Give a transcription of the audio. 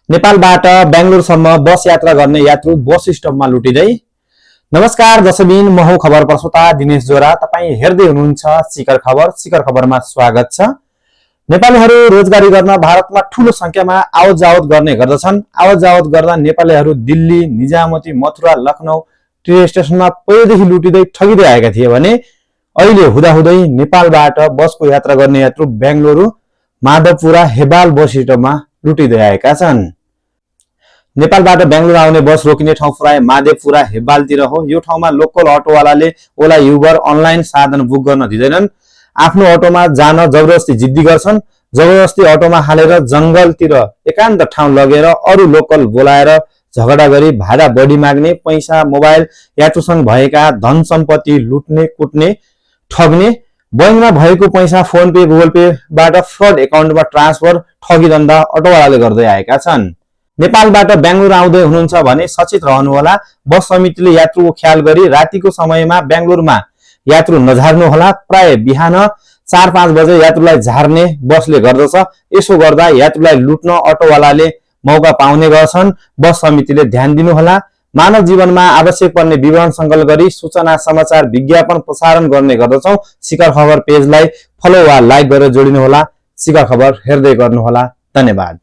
नेपालबाट बेंगलुरुसम्म बस यात्रा गर्ने यात्रु बस स्टपमा लुटिँदै। नमस्कार दशबिन, म हो खबर प्रस्तोता दिनेश जोरा। तपाईं हेर्दै हुनुहुन्छ शिखर खबर। शिखर खबरमा स्वागत छ। नेपालीहरू रोजगारी गर्न भारतमा ठूलो संख्यामा आवत जावत गर्ने गर्दछन्। आवत जावत गर्दा नेपालीहरू दिल्ली, निजामती, मथुरा, लखनऊ ट्रेन स्टेशनमा पहिलेदेखि लुटिँदै ठगिँदै आएका थिए भने अहिले हुँदाहुँदै नेपालबाट बसको यात्रा गर्ने यात्रु बेंगलुरु, माधवपुरा, हेबाल बस स्टपमा लुटिँदै आएका छन्। नेपालबाट बेंगलुरु आउने बस रोकिने ठाउँ प्राय माधवपुरा, हेबालतिर हो। यो ठाउँमा लोकल अटोवालाले ओला, युबर, अनलाइन साधन बुक गर्न दिँदैनन्। आफ्नो अटोमा जान जबरजस्ती जिद्दी गर्छन्। जबरजस्ती अटोमा हालेर जंगलतिर एकान्त ठाउँ लगेर अरू लोकल बोलाएर झगडा गरी भाडा बढी माग्ने, पैसा, मोबाइल, यात्रुसँग भएका धन सम्पत्ति लुट्ने, कुट्ने, ठग्ने, बैंकमा भएको पैसा फोन पे, गुगल पेबाट फ्रड एकाउन्टमा ट्रान्सफर, ठगी धन्दा अटोवालाले गर्दै आएका छन्। नेपालबाट बेंगलुरु आउँदै हुनुहुन्छ भने सचेत रहनुहोला। बस समितिले यात्रुको ख्याल गरी रातिको समयमा बेंगलुरुमा यात्रु नझार्नुहोला। प्राय बिहान 4-5 बजे यात्रुलाई झार्ने बसले गर्दछ। यसो गर्दा यात्रुलाई लुट्न अटोवालाले मौका पाउने गर्छन्। बस समितिले ध्यान दिनुहोला। मानव जीवनमा आवश्यक पर्ने विवरण संकलन गरी सूचना, समाचार, विज्ञापन प्रसारण गर्ने गर्दछौं। शिखर खबर पेजलाई फलो वा लाइक गरेर जोडिनुहोला। शिखर खबर हेर्दै गर्नुहोला। धन्यवाद।